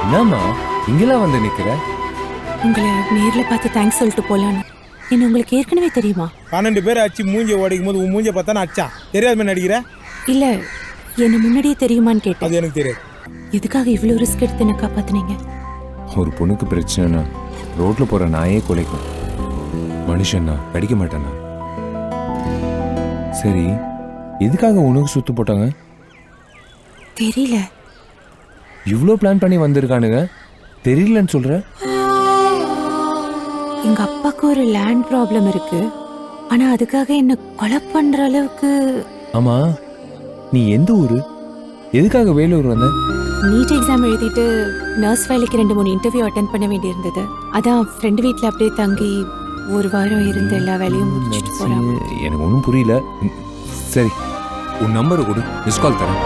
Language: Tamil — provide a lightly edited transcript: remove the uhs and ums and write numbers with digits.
என்னம்மா இங்கெல்லாம் வந்து நிக்கிற? உங்களை நேர்ல பார்த்து தேங்க்ஸ் சொல்லிட்டு போலான்னு. என்ன உங்களுக்கு ஏற்கனவே தெரியுமா? 12 பேர் அடிச்சு மூஞ்சி ஓடிக்கும் போது உன் மூஞ்ச பார்த்தா நான் அடிச்சான் தெரியாத மாதிரி நடிக்கிற? இல்ல, என்ன முன்னாடியே தெரியுமான்னு கேட்டேன். அது எனக்கு தெரியாது. எதுக்காக இவ்வளவு ரிஸ்க் எடுத்து என்ன காப்பாத்துனீங்க? ஒரு பொண்ணுக்கு பிரச்சனைனா ரோட்ல போற நாயே கொலைக்கும். மனுஷன்னா கடிக்க மாட்டானா? சரி, எதுக்காக உனக்கு சுத்து போட்டாங்க? தெரியல. இவ்ளோ பிளான் பண்ணி வந்திருக்கானுங்க, தெரியலன்னு சொல்ற? எங்க அப்பாவுக்கு ஒரு லேண்ட் ப்ராப்ளம் இருக்கு. ஆனா அதுக்காக என்ன கொலை பண்ற அளவுக்கு. ஆமா, நீ எந்த ஊரு? எதுக்காக வேலூர் வந்த? நீட் எக்ஸாம் எழுதிட்டு நர்ஸ் வேலைக்கு 2-3 இன்டர்வியூ அட்டென்ட் பண்ண வேண்டியிருந்தது. அதான் ஃப்ரெண்டு வீட்டில் அப்படியே தங்கி ஒரு வாரம் இருந்து எல்லா வேலையும் முடிச்சுட்டு போறேன். எனக்கு ஒன்றும் புரியல. சரி, உன் நம்பரை கொடு, மிஸ் கால் தரேன்.